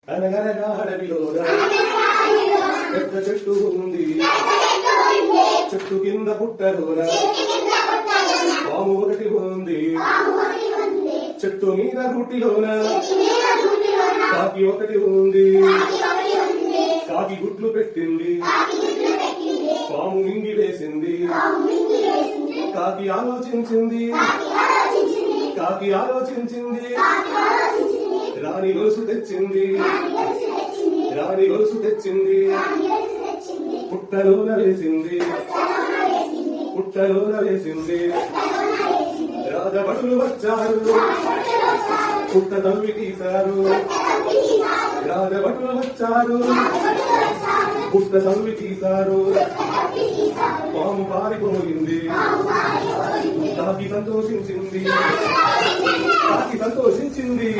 అనగనగా అడవిలోన పెద్ద చెట్టు ఉంది, చెట్టు కింద పుట్టలోన పాము ఒకటి ఉంది, చెట్టు మీద గుట్టిలోన కాకి ఒకటి ఉంది, కాకి గుడ్లు పెట్టింది, పాము మింగి వేసింది, కాకి ఆలోచించింది, కాకి ఆలోచించింది, రాణి గొలుసు తెచ్చింది, రాణి గొలుసు తెచ్చింది, పుట్టలోన వేసింది, పుట్టలోన వేసింది, రాజభటులు వచ్చారు, పుట్ట తవ్వి తీశారు, రాజభటులు వచ్చారు, పుట్ట తవ్వి తీశారు, పాము పారిపోయింది, కాకి సంతోషించింది, కాకి సంతోషించింది.